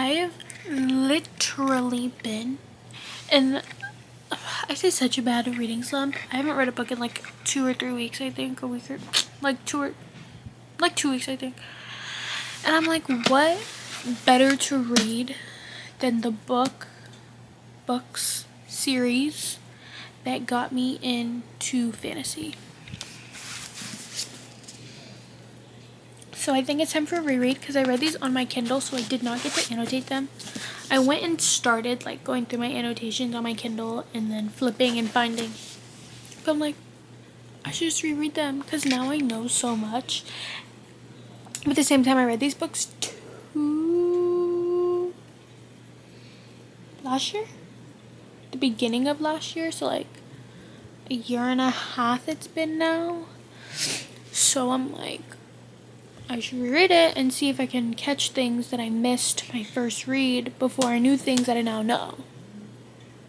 I've literally been in, I say, such a bad reading slump. I haven't read a book in like 2 or 3 weeks, I think. A week or like 2 weeks, I think. And I'm like, what better to read than the books series that got me into fantasy. So I think it's time for a reread because I read these on my Kindle, so I did not get to annotate them. I went and started like going through my annotations on my Kindle and then flipping and finding. But I'm like, I should just reread them because now I know so much. But at the same time, I read these books last year? The beginning of last year, so like a year and a half it's been now. So I'm like, I should reread it and see if I can catch things that I missed my first read before I knew things that I now know.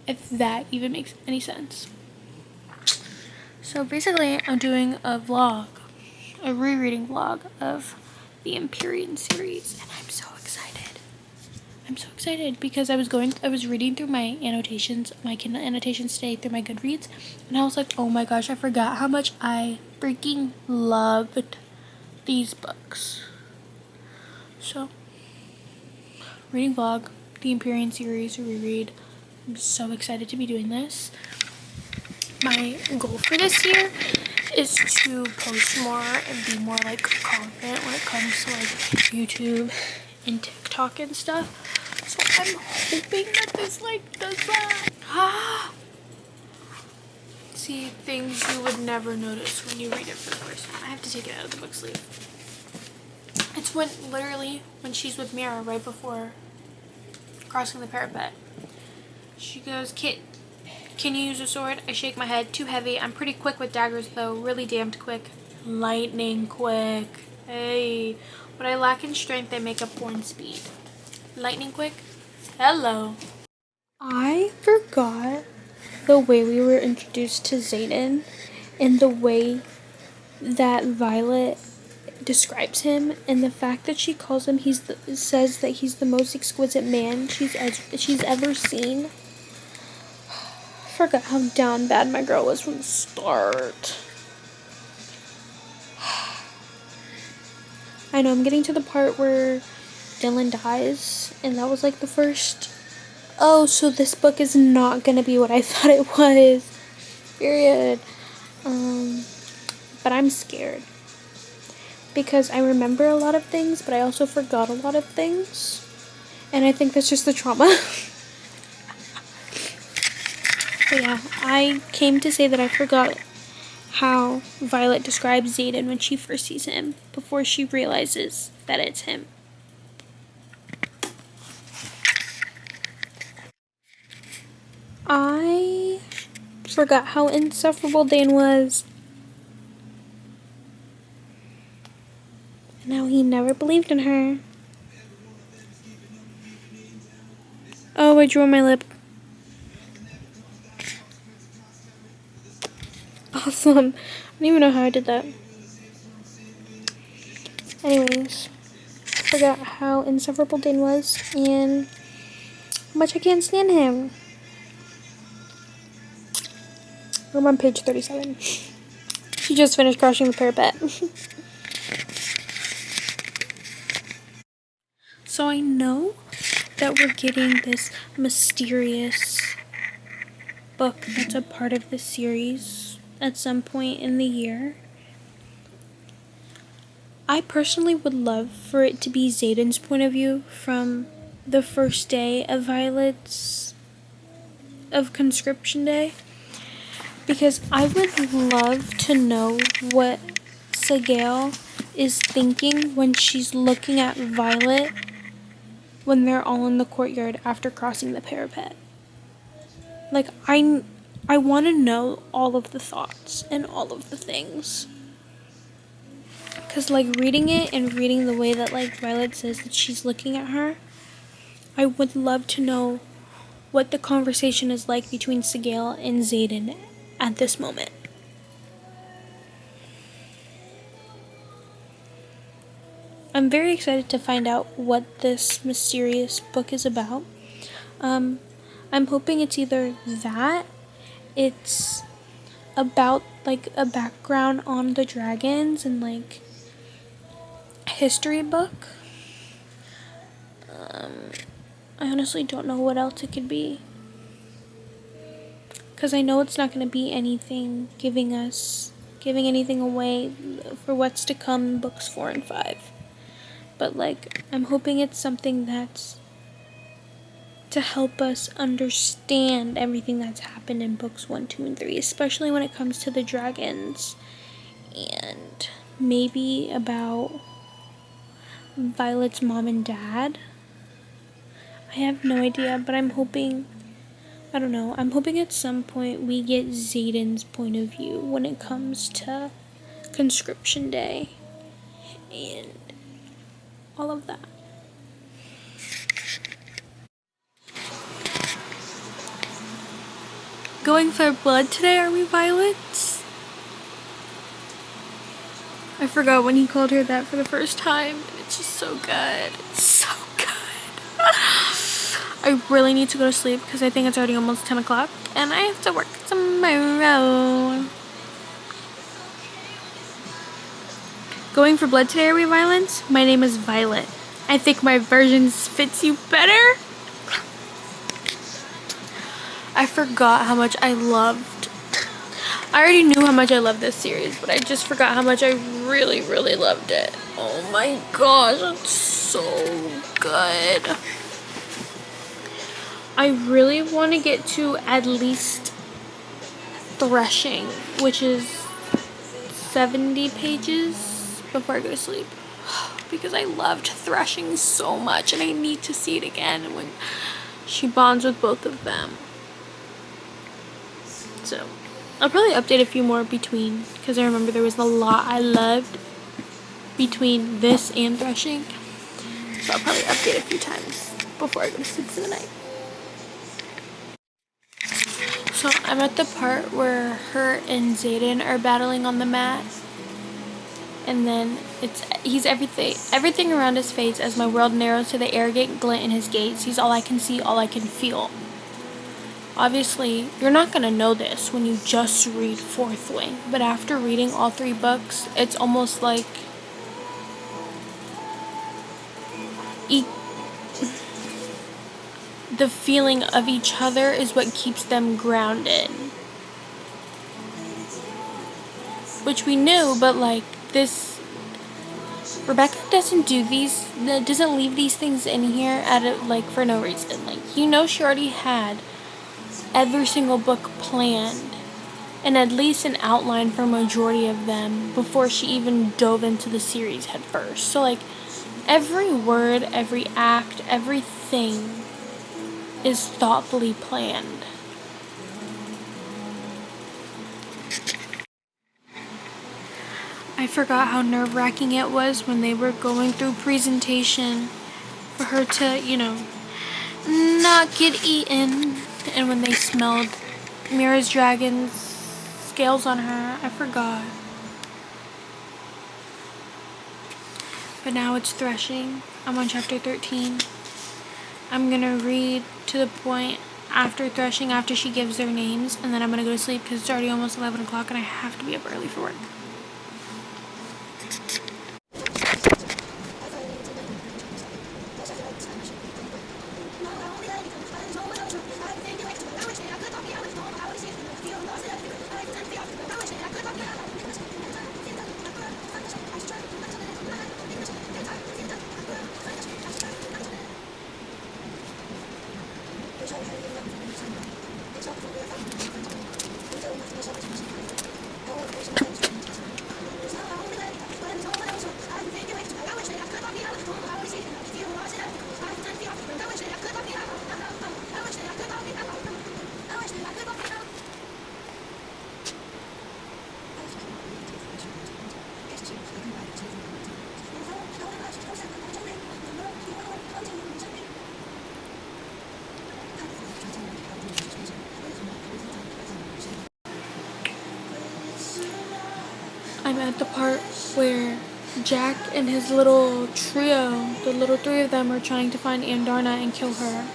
If that even makes any sense. So basically, I'm doing a vlog, a rereading vlog of the Empyrean series, and I'm so excited. I'm so excited because I was reading through my annotations, my Kindle annotations today through my Goodreads, and I was like, oh my gosh, I forgot how much I freaking loved these books. So, reading vlog, the Empyrean series reread. I'm so excited to be doing this. My goal for this year is to post more and be more like confident when it comes to like YouTube and TikTok and stuff. So I'm hoping that this like does that. See, things you would never notice when you read it for the first time. I have to take it out of the book sleeve. It's when she's with Mira right before crossing the parapet. She goes, Kit, can you use a sword? I shake my head. Too heavy. I'm pretty quick with daggers though. Really damned quick. Lightning quick. Hey. What I lack in strength, I make up for in speed. Lightning quick? Hello. I forgot the way we were introduced to Xaden and the way that Violet describes him, and the fact that she calls him says that he's the most exquisite man she's ever seen. Forgot how down bad my girl was from the start. I know I'm getting to the part where Dylan dies, and that was like the first, oh, so this book is not gonna be what I thought it was, period. But I'm scared because I remember a lot of things, but I also forgot a lot of things, and I think that's just the trauma. But yeah, I came to say that I forgot how Violet describes Xaden when she first sees him, before she realizes that it's him. I forgot how insufferable Dane was. And how he never believed in her. Oh, I drew on my lip. Awesome. I don't even know how I did that. Anyways, forgot how insufferable Dane was and how much I can't stand him. I'm on page 37. She just finished crossing the parapet. So I know that we're getting this mysterious book that's a part of the series at some point in the year. I personally would love for it to be Xaden's point of view from the first day of conscription day, because I would love to know what Sagail is thinking when she's looking at Violet when they're all in the courtyard after crossing the parapet. Like, I want to know all of the thoughts and all of the things. Because, like, reading it and reading the way that, like, Violet says that she's looking at her, I would love to know what the conversation is like between Sagail and Xaden at this moment. I'm very excited to find out what this mysterious book is about. I'm hoping it's either that, it's about like a background on the dragons and like history book. I honestly don't know what else it could be. Because I know it's not going to be anything giving anything away for what's to come in books 4 and 5. But like, I'm hoping it's something that's to help us understand everything that's happened in books 1, 2, and 3, especially when it comes to the dragons, and maybe about Violet's mom and dad. I have no idea, but I'm hoping at some point we get Xaden's point of view when it comes to conscription day and all of that. Going for blood today, are we, Violets? I forgot when he called her that for the first time. It's just so good. It's so good. I really need to go to sleep because I think it's already almost 10 o'clock and I have to work tomorrow. Going for blood today, are we, Violence? My name is Violet. I think my version fits you better. I forgot how much I already knew how much I loved this series, but I just forgot how much I really, really loved it. Oh my gosh, it's so good. I really want to get to at least Threshing, which is 70 pages before I go to sleep. Because I loved Threshing so much and I need to see it again when she bonds with both of them. So, I'll probably update a few more between, because I remember there was a lot I loved between this and Threshing. So I'll probably update a few times before I go to sleep for the night. So I'm at the part where her and Xaden are battling on the mat. And then he's everything around his face as my world narrows to the arrogant glint in his gaze. He's all I can see, all I can feel. Obviously, you're not going to know this when you just read Fourth Wing, but after reading all 3 books, it's almost like the feeling of each other is what keeps them grounded. Which we knew, but like this, Rebecca doesn't leave these things in here for no reason. Like, she already had every single book planned and at least an outline for a majority of them before she even dove into the series head first. So like every word, every act, everything is thoughtfully planned. I forgot how nerve-wracking it was when they were going through presentation for her to, not get eaten. And when they smelled Mira's dragon's scales on her, I forgot. But now it's Threshing. I'm on chapter 13. I'm gonna read to the point after Threshing, after she gives their names, and then I'm gonna go to sleep because it's already almost 11 o'clock and I have to be up early for work. I'm at the part where Jack and his little trio, the little three of them, are trying to find Andarna and kill her.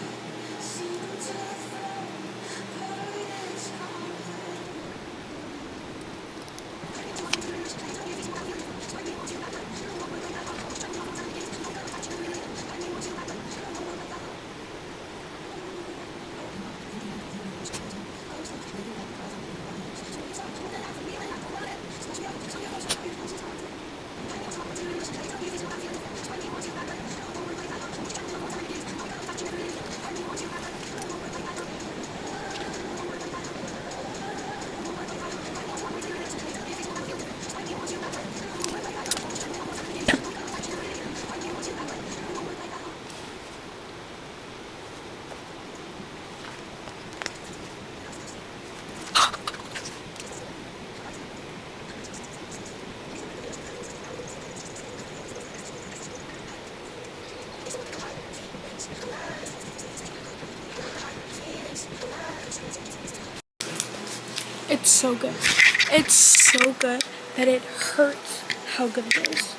It's so good. It's so good that it hurts how good it is.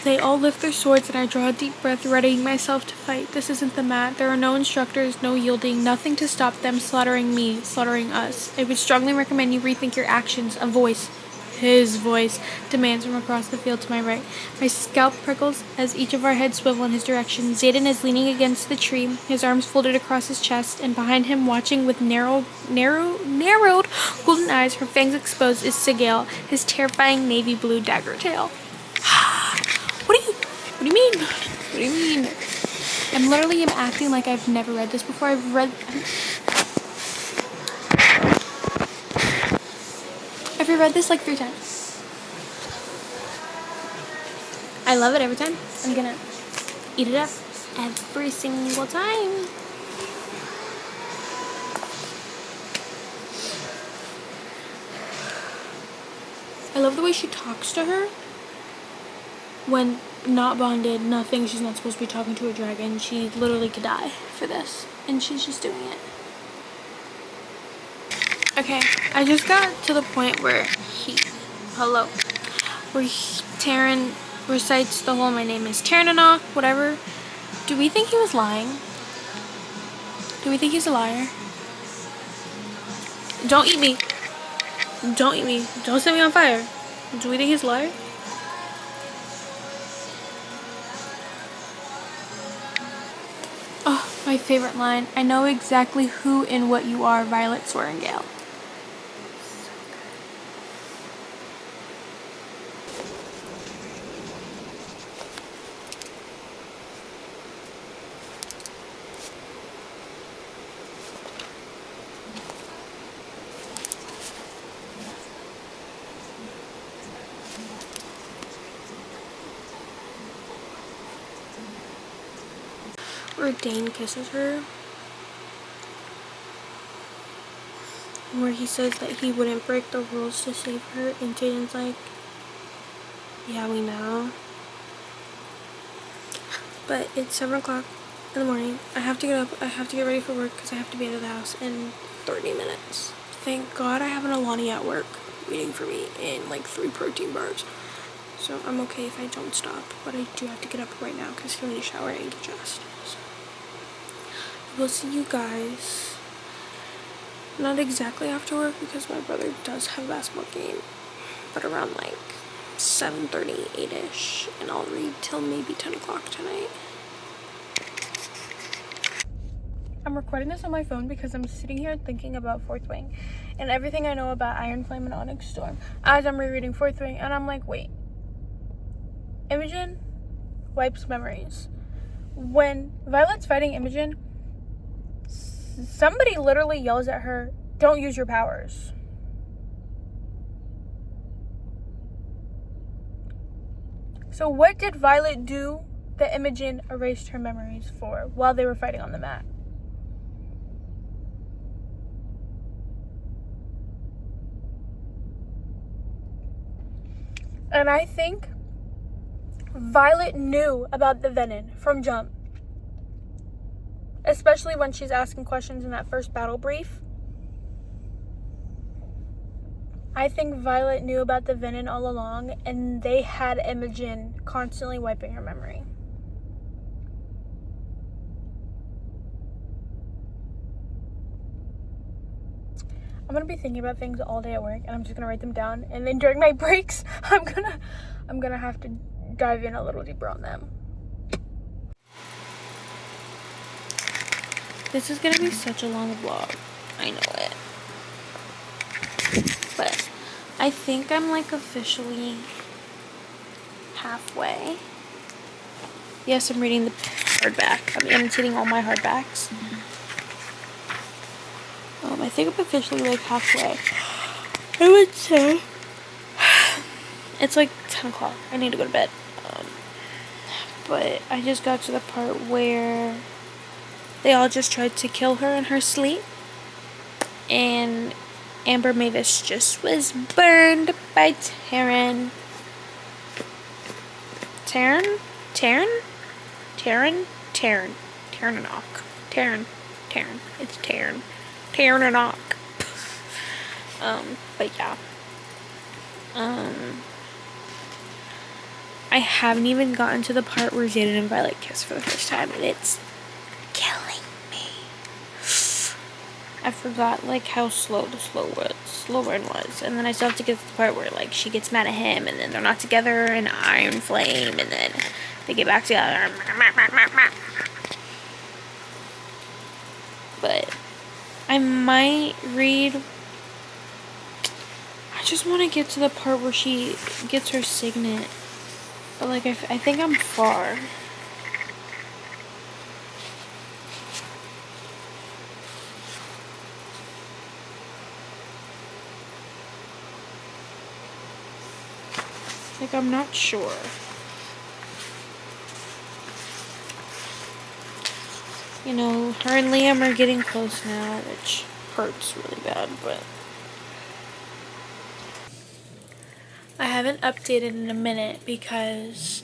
They all lift their swords and I draw a deep breath, readying myself to fight. This isn't the mat. There are no instructors, no yielding, nothing to stop them slaughtering me, slaughtering us. I would strongly recommend you rethink your actions. A voice, his voice, demands from across the field to my right. My scalp prickles as each of our heads swivel in his direction. Xaden is leaning against the tree, his arms folded across his chest, and behind him, watching with narrowed golden eyes, her fangs exposed, is Sigale, his terrifying navy blue dagger tail. What do you mean? What do you mean? I'm literally acting like I've never read this before. I've reread this like 3 times. I love it every time. I'm gonna eat it up every single time. I love the way she talks to her. When not bonded, nothing, she's not supposed to be talking to a dragon. She literally could die for this, and she's just doing it. Okay, I just got to the point where Taryn recites the whole "my name is Tarnanok," whatever. Do we think he was lying? Do we think he's a liar? Don't eat me. Don't eat me. Don't set me on fire. Do we think he's a liar? Oh, my favorite line. I know exactly who and what you are, Violet Sorrengail. Where Dane kisses her, where he says that he wouldn't break the rules to save her, and Jaden's like, yeah, we know, but it's 7 o'clock in the morning. I have to get up, I have to get ready for work because I have to be out of the house in 30 minutes. Thank God I have an Alani at work waiting for me and like 3 protein bars, so I'm okay if I don't stop, but I do have to get up right now because I need to shower and get dressed. So we'll see you guys, not exactly after work because my brother does have a basketball game, but around like 7:30, 8ish, and I'll read till maybe 10 o'clock tonight. I'm recording this on my phone because I'm sitting here thinking about Fourth Wing and everything I know about Iron Flame and Onyx Storm as I'm rereading Fourth Wing, and I'm like, wait, Imogen wipes memories. When Violet's fighting Imogen, somebody literally yells at her, don't use your powers. So what did Violet do that Imogen erased her memories for while they were fighting on the mat? And I think Violet knew about the venom from jump. Especially when she's asking questions in that first battle brief. I think Violet knew about the venom all along, and they had Imogen constantly wiping her memory. I'm gonna be thinking about things all day at work, and I'm just gonna write them down. And then during my breaks, I'm gonna have to dive in a little deeper on them. This is gonna be such a long vlog. I know it. But I think I'm like officially halfway. Yes, I'm reading the hardback. I'm annotating all my hardbacks. I think I'm officially like halfway. I would say it's like 10 o'clock. I need to go to bed. But I just got to the part where they all just tried to kill her in her sleep. And Amber Mavis just was burned by Taryn. Taryn? It's Taryn. Taryn. But yeah. I haven't even gotten to the part where Xaden and Violet kiss for the first time, and it's killing me. I forgot like how slow the slow burn was, and then I still have to get to the part where like she gets mad at him, and then they're not together in Iron Flame, and then they get back together. But I might read. I just want to get to the part where she gets her signet. But like I think I'm far. Like I'm not sure. You know, her and Liam are getting close now, which hurts really bad, but I haven't updated in a minute because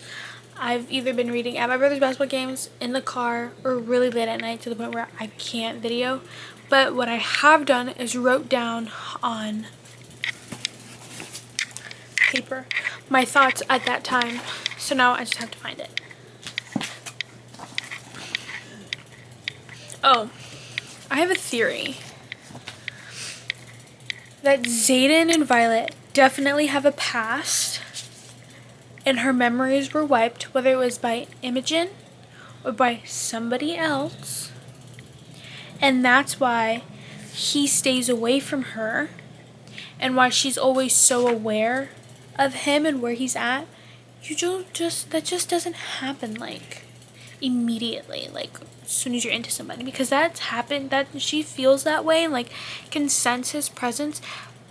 I've either been reading at my brother's basketball games, in the car, or really late at night to the point where I can't video. But what I have done is wrote down on paper my thoughts at that time. So now I just have to find it. Oh, I have a theory that Xaden and Violet definitely have a past, and her memories were wiped, whether it was by Imogen or by somebody else, and that's why he stays away from her, and why she's always so aware of him and where he's at. That just doesn't happen like immediately, like as soon as you're into somebody, because that's happened, that she feels that way and like can sense his presence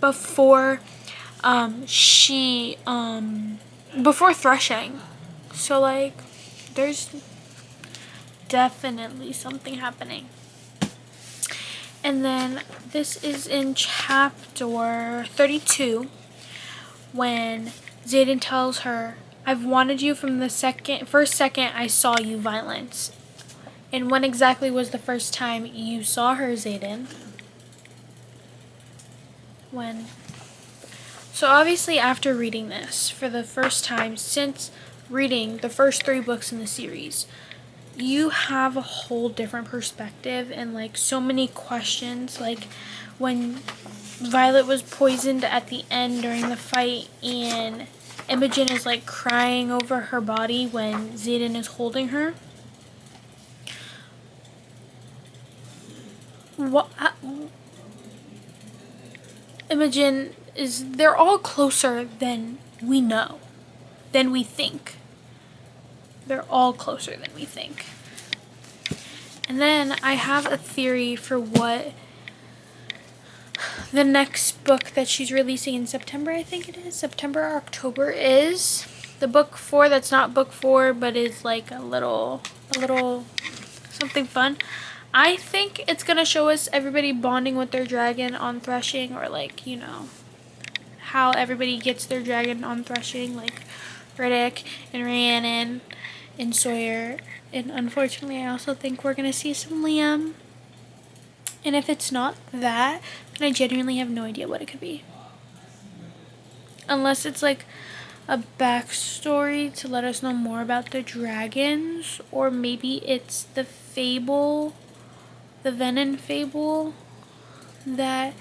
before before threshing. So like there's definitely something happening. And then this is in chapter 32 when Xaden tells her, I've wanted you from the first second I saw you, Violence. And when exactly was the first time you saw her, Xaden? When? So obviously after reading this for the first time since reading the first 3 books in the series, you have a whole different perspective and like so many questions. Like when Violet was poisoned at the end during the fight and Imogen is like crying over her body when Xaden is holding her. Imogen is, they're all closer than we know, than we think. They're all closer than we think. And then I have a theory for what the next book that she's releasing in September, I think it is, September or October, is. The book 4 that's not book 4 but is like a little something fun. I think it's gonna show us everybody bonding with their dragon on threshing, or like, you know, how everybody gets their dragon on threshing, like Riddick and Rhiannon and Sawyer. And unfortunately I also think we're gonna see some Liam. And if it's not that, then I genuinely have no idea what it could be. Unless it's like a backstory to let us know more about the dragons, or maybe it's the fable, the Venom fable that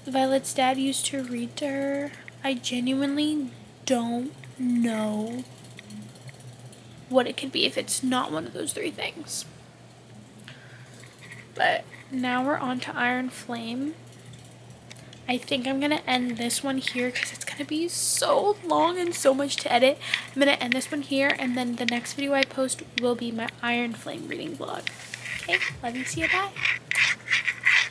Violet's dad used to read to her. I genuinely don't know what it could be if it's not one of those three things. But now we're on to Iron Flame. I think I'm going to end this one here because it's going to be so long and so much to edit. I'm going to end this one here, and then the next video I post will be my Iron Flame reading vlog. Okay, love you, see you, bye.